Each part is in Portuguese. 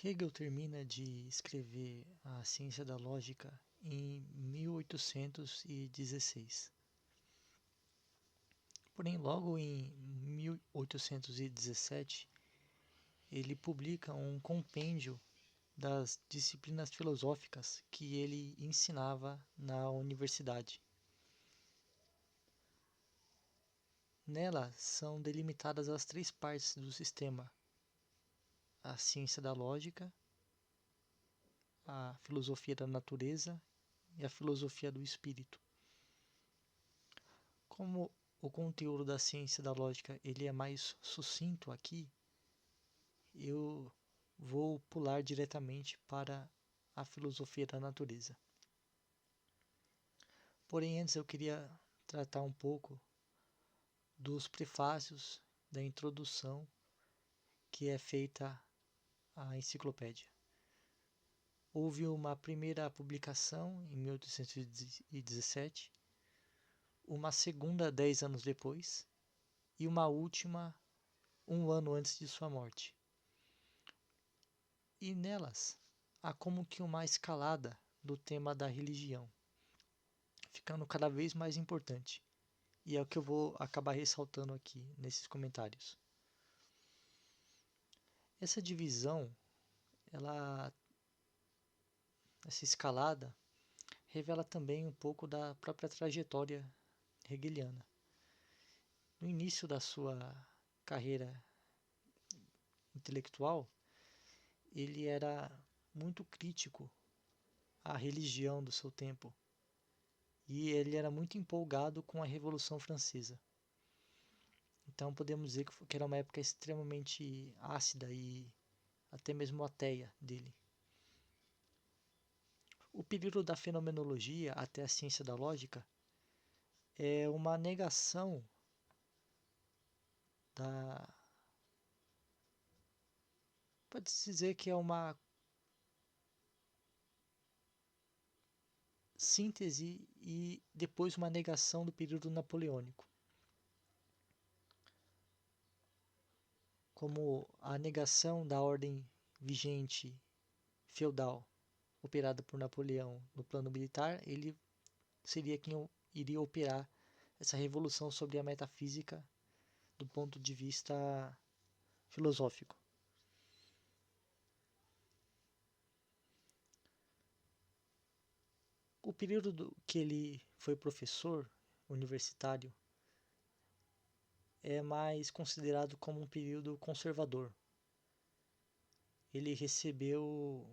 Hegel termina de escrever a ciência da lógica em 1816. Porém, logo em 1817, ele publica um compêndio das disciplinas filosóficas que ele ensinava na universidade. Nela são delimitadas as três partes do sistema: a ciência da lógica, a filosofia da natureza e a filosofia do espírito. Como o conteúdo da ciência da lógica ele é mais sucinto aqui, eu vou pular diretamente para a filosofia da natureza. Porém, antes eu queria tratar um pouco dos prefácios da introdução que é feita à enciclopédia. Houve uma primeira publicação em 1817, uma segunda 10 anos depois e uma última 1 ano antes de sua morte. E nelas há como que uma escalada do tema da religião, ficando cada vez mais importante. E é o que eu vou acabar ressaltando aqui nesses comentários. Essa divisão, essa escalada, revela também um pouco da própria trajetória hegeliana. No início da sua carreira intelectual, ele era muito crítico à religião do seu tempo e ele era muito empolgado com a Revolução Francesa. Então podemos dizer que era uma época extremamente ácida e até mesmo ateia dele. O período da fenomenologia até a ciência da lógica é uma negação da... Pode-se dizer que é uma síntese e depois uma negação do período napoleônico. Como a negação da ordem vigente feudal operada por Napoleão no plano militar, ele seria quem iria operar essa revolução sobre a metafísica do ponto de vista filosófico. O período que ele foi professor universitário é mais considerado como um período conservador. Ele recebeu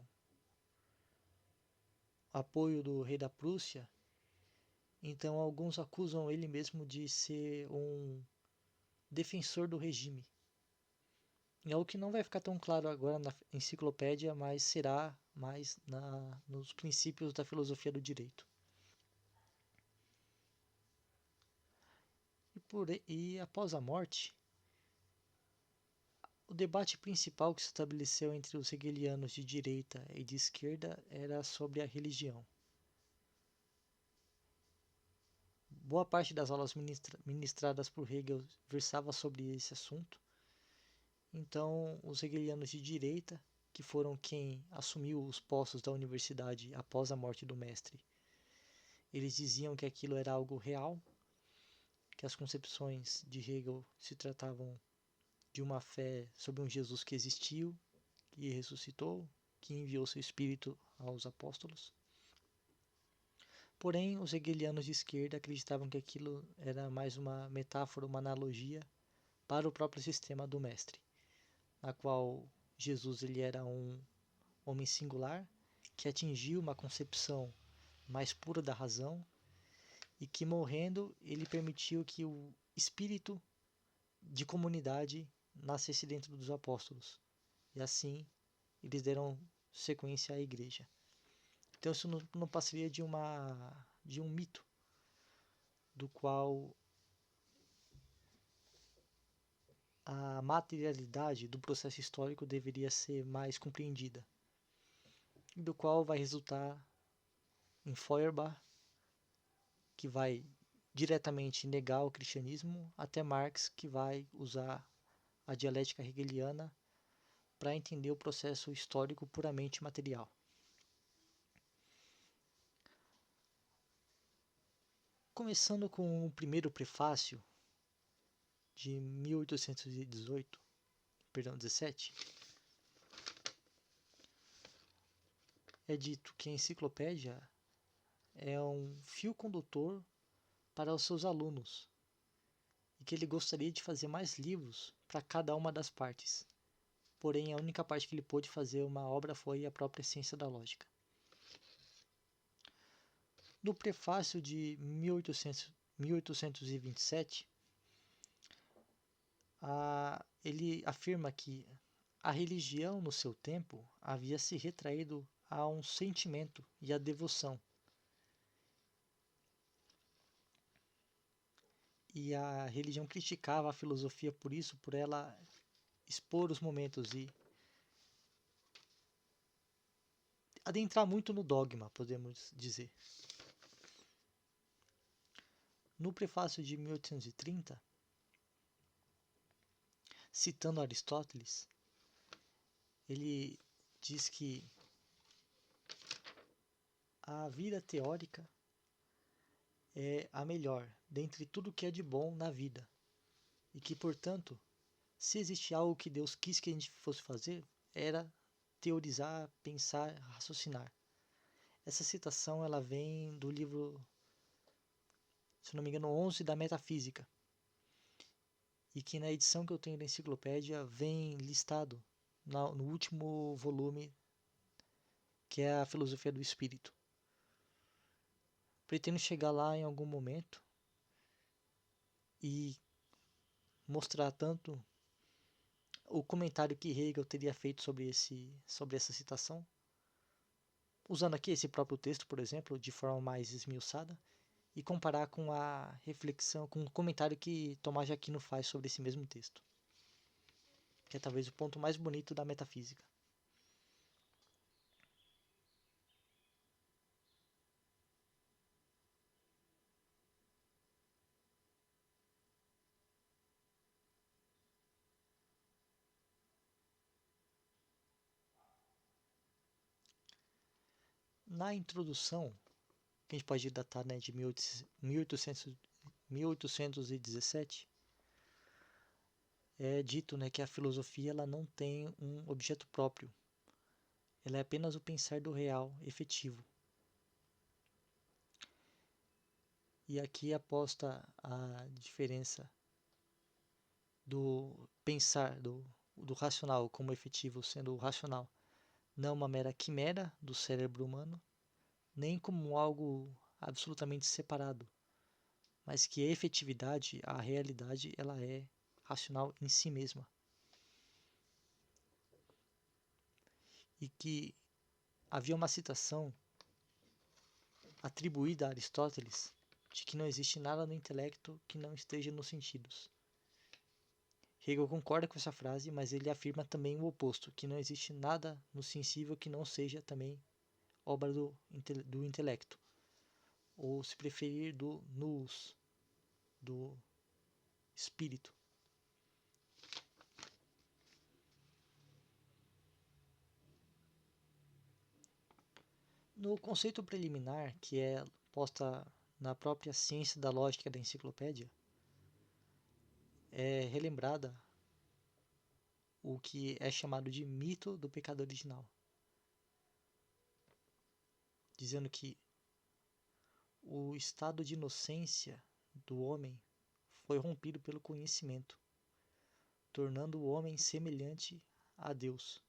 apoio do rei da Prússia, então alguns acusam ele mesmo de ser um defensor do regime. É algo que não vai ficar tão claro agora na enciclopédia, mas será mais nos princípios da filosofia do direito. E após a morte, o debate principal que se estabeleceu entre os hegelianos de direita e de esquerda era sobre a religião. Boa parte das aulas ministradas por Hegel versava sobre esse assunto. Então, os hegelianos de direita, que foram quem assumiu os postos da universidade após a morte do mestre, eles diziam que aquilo era algo real, que as concepções de Hegel se tratavam de uma fé sobre um Jesus que existiu, que ressuscitou, que enviou seu espírito aos apóstolos. Porém, os hegelianos de esquerda acreditavam que aquilo era mais uma metáfora, uma analogia para o próprio sistema do mestre, na qual Jesus ele era um homem singular que atingiu uma concepção mais pura da razão e que morrendo ele permitiu que o espírito de comunidade nascesse dentro dos apóstolos. E assim eles deram sequência à igreja. Então isso não passaria de um mito do qual a materialidade do processo histórico deveria ser mais compreendida, do qual vai resultar em Feuerbach, que vai diretamente negar o cristianismo, até Marx, que vai usar a dialética hegeliana para entender o processo histórico puramente material. Começando com o primeiro prefácio de 17, é dito que a enciclopédia é um fio condutor para os seus alunos e que ele gostaria de fazer mais livros para cada uma das partes. Porém, a única parte que ele pôde fazer uma obra foi a própria ciência da lógica. No prefácio de 1827, ele afirma que a religião no seu tempo havia se retraído a um sentimento e a devoção. E a religião criticava a filosofia por isso, por ela expor os momentos e adentrar muito no dogma, podemos dizer. No prefácio de 1830, citando Aristóteles, ele diz que a vida teórica é a melhor dentre tudo que é de bom na vida e que, portanto, se existe algo que Deus quis que a gente fosse fazer, era teorizar, pensar, raciocinar. Essa citação ela vem do livro, se não me engano, 11 da Metafísica, e que na edição que eu tenho da enciclopédia vem listado no último volume, que é a Filosofia do Espírito. Pretendo chegar lá em algum momento e mostrar tanto o comentário que Hegel teria feito sobre essa citação, usando aqui esse próprio texto, por exemplo, de forma mais esmiuçada, e comparar com a reflexão, com o comentário que Tomás de Aquino faz sobre esse mesmo texto, que é talvez o ponto mais bonito da metafísica. Na introdução, que a gente pode datar, né, de 1817, é dito, né, que a filosofia ela não tem um objeto próprio. Ela é apenas o pensar do real, efetivo. E aqui aposta a diferença do pensar, do racional como efetivo, sendo o racional não uma mera quimera do cérebro humano, nem como algo absolutamente separado, mas que a efetividade, a realidade, ela é racional em si mesma. E que havia uma citação atribuída a Aristóteles de que não existe nada no intelecto que não esteja nos sentidos. Hegel concorda com essa frase, mas ele afirma também o oposto, que não existe nada no sensível que não seja também obra do intelecto, ou se preferir do nous, do espírito. No conceito preliminar, que é posta na própria ciência da lógica da enciclopédia, é relembrada o que é chamado de mito do pecado original, dizendo que o estado de inocência do homem foi rompido pelo conhecimento, tornando o homem semelhante a Deus.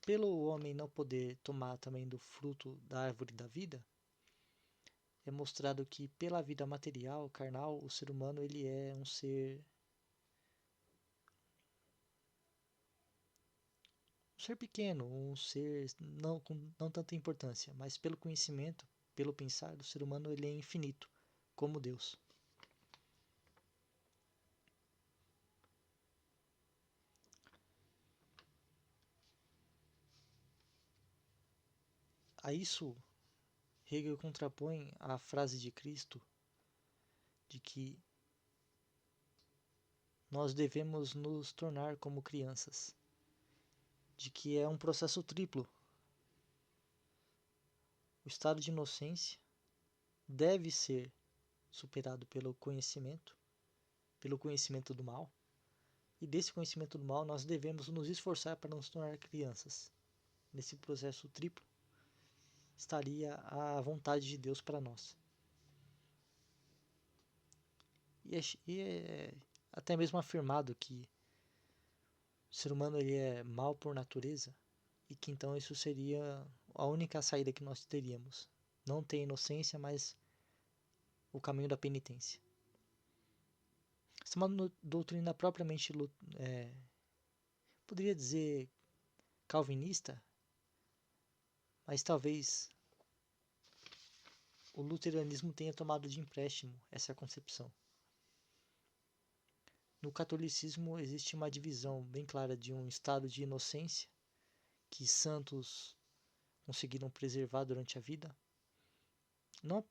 Pelo homem não poder tomar também do fruto da árvore da vida, é mostrado que pela vida material, carnal, o ser humano ele é um ser pequeno, um ser não com não tanta importância, mas pelo conhecimento, pelo pensar, o ser humano ele é infinito, como Deus. A isso, Hegel contrapõe a frase de Cristo de que nós devemos nos tornar como crianças, de que é um processo triplo. O estado de inocência deve ser superado pelo conhecimento do mal, e desse conhecimento do mal nós devemos nos esforçar para nos tornar crianças. Nesse processo triplo estaria a vontade de Deus para nós. E é até mesmo afirmado que o ser humano ele é mau por natureza, e que então isso seria a única saída que nós teríamos. Não ter inocência, mas o caminho da penitência. Essa é uma doutrina propriamente, poderia dizer, calvinista, mas talvez o luteranismo tenha tomado de empréstimo essa concepção. No catolicismo existe uma divisão bem clara de um estado de inocência que santos conseguiram preservar durante a vida.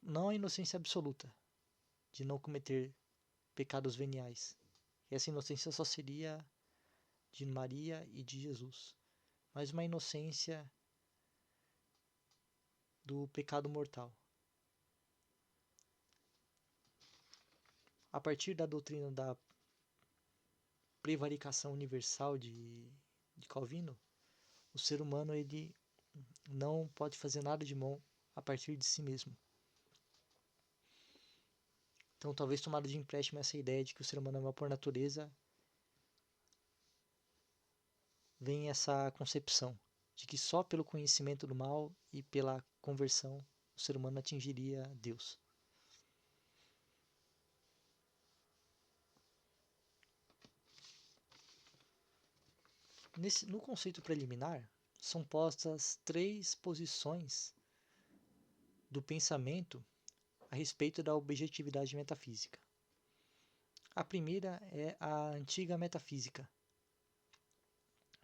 Não a inocência absoluta, de não cometer pecados veniais. Essa inocência só seria de Maria e de Jesus, mas uma inocência do pecado mortal. A partir da doutrina da prevaricação universal de Calvino, o ser humano ele não pode fazer nada de bom a partir de si mesmo. Então, talvez tomada de empréstimo essa ideia de que o ser humano é mau por natureza, vem essa concepção de que só pelo conhecimento do mal e pela conversão o ser humano atingiria Deus. No conceito preliminar, são postas 3 posições do pensamento a respeito da objetividade metafísica. A primeira é a antiga metafísica,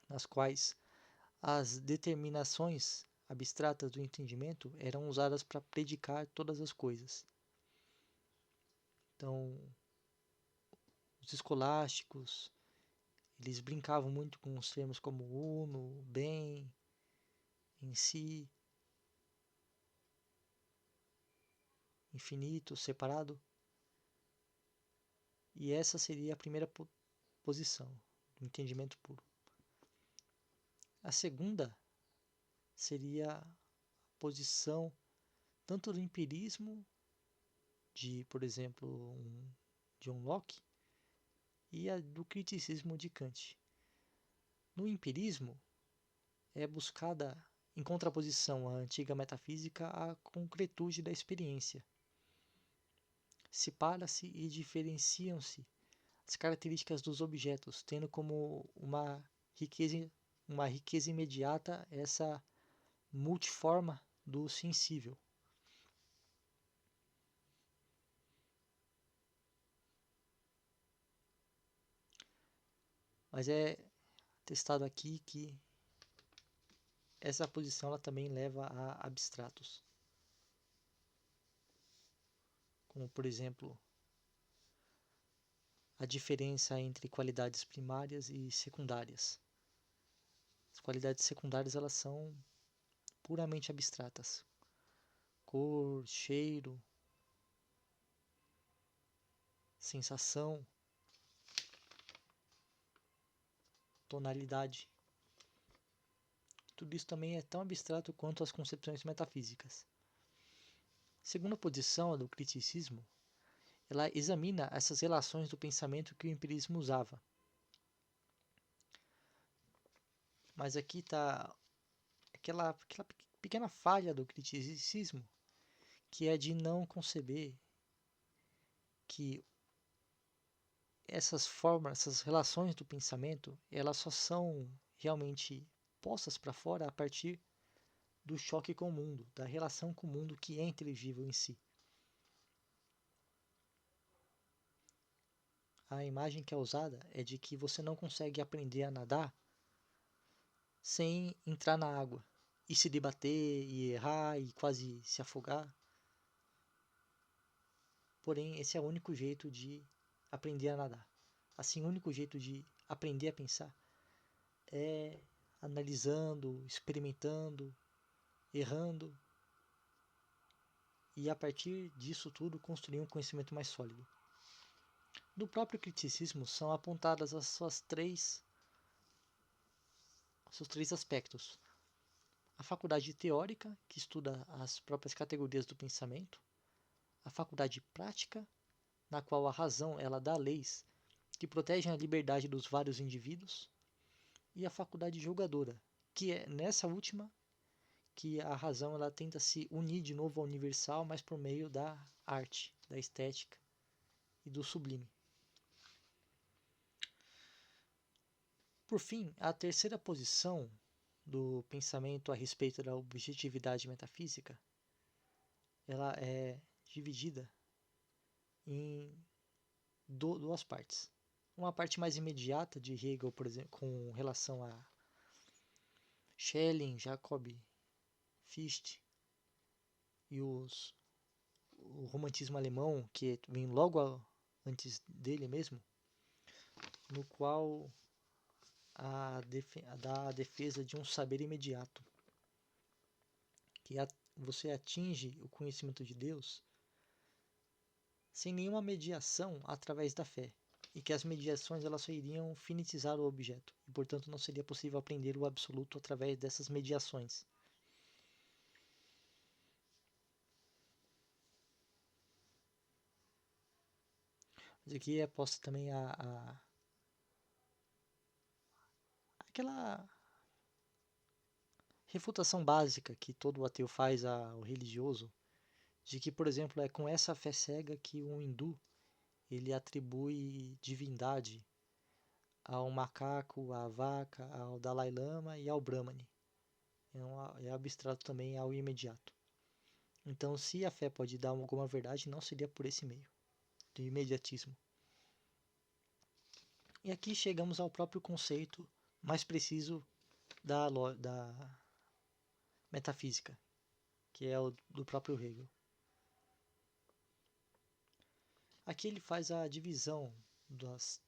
nas quais as determinações abstratas do entendimento eram usadas para predicar todas as coisas. Então, os escolásticos, eles brincavam muito com os termos como uno, bem, em si, infinito, separado. E essa seria a primeira posição do entendimento puro. A segunda seria a posição tanto do empirismo, de, por exemplo, John Locke, e a do criticismo de Kant. No empirismo, é buscada, em contraposição à antiga metafísica, a concretude da experiência. Separa-se e diferenciam-se as características dos objetos, tendo como uma riqueza imediata essa multiforma do sensível. Mas é testado aqui que essa posição ela também leva a abstratos, como por exemplo a diferença entre qualidades primárias e secundárias. As qualidades secundárias elas são puramente abstratas: cor, cheiro, sensação, tonalidade. Tudo isso também é tão abstrato quanto as concepções metafísicas. Segunda posição, a do criticismo, ela examina essas relações do pensamento que o empirismo usava. Mas aqui está aquela pequena falha do criticismo, que é de não conceber que essas formas, essas relações do pensamento, elas só são realmente postas para fora a partir do choque com o mundo, da relação com o mundo que é inteligível em si. A imagem que é usada é de que você não consegue aprender a nadar sem entrar na água e se debater e errar e quase se afogar. Porém, esse é o único jeito de aprender a nadar. Assim, o único jeito de aprender a pensar é analisando, experimentando, errando e a partir disso tudo construir um conhecimento mais sólido. No próprio criticismo são apontadas as seus três aspectos. A faculdade teórica, que estuda as próprias categorias do pensamento, a faculdade prática, na qual a razão ela dá leis que protegem a liberdade dos vários indivíduos, e a faculdade julgadora, que é nessa última que a razão ela tenta se unir de novo ao universal, mas por meio da arte, da estética e do sublime. Por fim, a terceira posição do pensamento a respeito da objetividade metafísica, ela é dividida em duas partes. Uma parte mais imediata de Hegel, por exemplo, com relação a Schelling, Jacob, Fichte e o romantismo alemão, que vem logo antes dele mesmo, no qual dá a defesa de um saber imediato, que você atinge o conhecimento de Deus sem nenhuma mediação através da fé, e que as mediações elas só iriam finitizar o objeto, e portanto não seria possível aprender o absoluto através dessas mediações. Mas aqui é posta também aquela refutação básica que todo ateu faz ao religioso, de que, por exemplo, é com essa fé cega que um hindu ele atribui divindade ao macaco, à vaca, ao Dalai Lama e ao Brahmani. É abstrato também ao imediato. Então, se a fé pode dar alguma verdade, não seria por esse meio, do imediatismo. E aqui chegamos ao próprio conceito mais preciso da metafísica, que é o do próprio Hegel. Aqui ele faz a divisão dos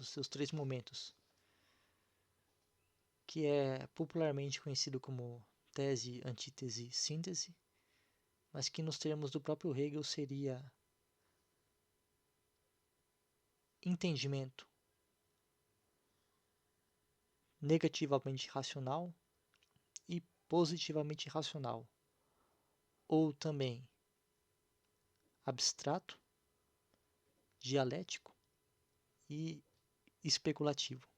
seus três momentos, que é popularmente conhecido como tese, antítese, síntese, mas que nos termos do próprio Hegel seria entendimento negativamente racional e positivamente racional, ou também abstrato, dialético e especulativo.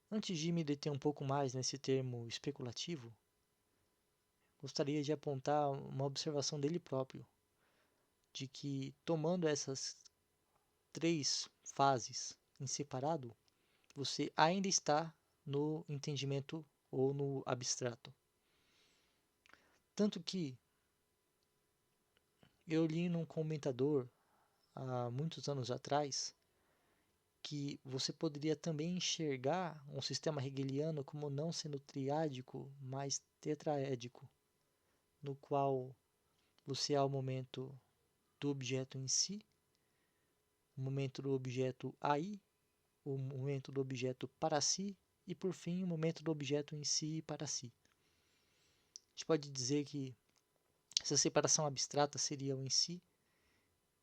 Antes de me deter um pouco mais nesse termo especulativo, gostaria de apontar uma observação dele próprio, de que tomando essas três fases em separado, você ainda está no entendimento ou no abstrato. Tanto que eu li num comentador há muitos anos atrás que você poderia também enxergar um sistema hegeliano como não sendo triádico, mas tetraédico, no qual você há o momento do objeto em si, o momento do objeto aí, o momento do objeto para si e, por fim, o momento do objeto em si e para si. A gente pode dizer que essa separação abstrata seria o em si,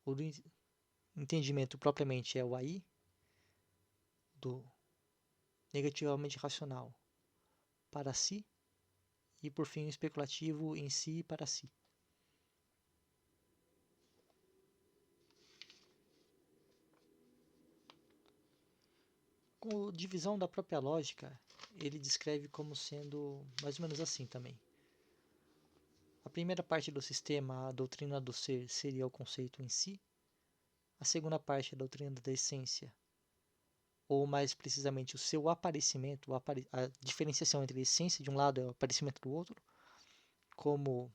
o do entendimento propriamente é o aí, do negativamente racional para si e, por fim, o especulativo em si e para si. Com a divisão da própria lógica, ele descreve como sendo mais ou menos assim também. A primeira parte do sistema, a doutrina do ser, seria o conceito em si. A segunda parte, a doutrina da essência, ou mais precisamente o seu aparecimento, a diferenciação entre a essência de um lado e o aparecimento do outro, como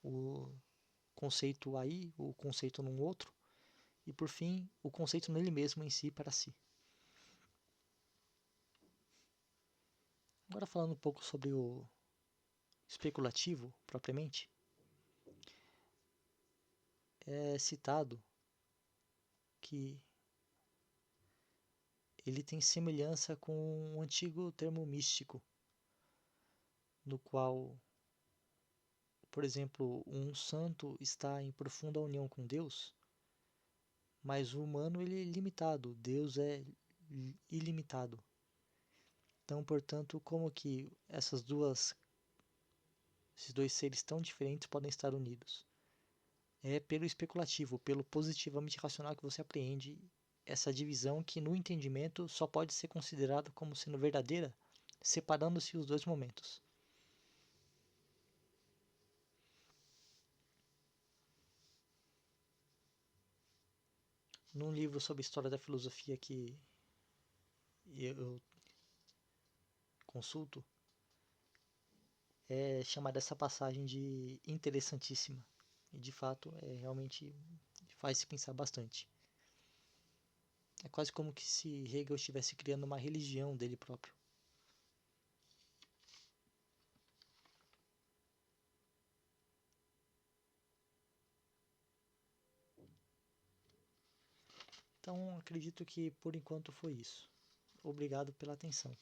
o conceito aí, o conceito num outro, e por fim, o conceito nele mesmo em si para si. Agora falando um pouco sobre o especulativo propriamente, é citado que ele tem semelhança com um antigo termo místico, no qual, por exemplo, um santo está em profunda união com Deus, mas o humano ele é limitado, Deus é ilimitado. Então, portanto, como que esses dois seres tão diferentes podem estar unidos? É pelo especulativo, pelo positivamente racional que você apreende essa divisão que no entendimento só pode ser considerada como sendo verdadeira, separando-se os dois momentos. Num livro sobre história da filosofia que eu consulto, é chamada essa passagem de interessantíssima. E de fato, realmente faz se pensar bastante. É quase como que se Hegel estivesse criando uma religião dele próprio. Então, acredito que por enquanto foi isso. Obrigado pela atenção.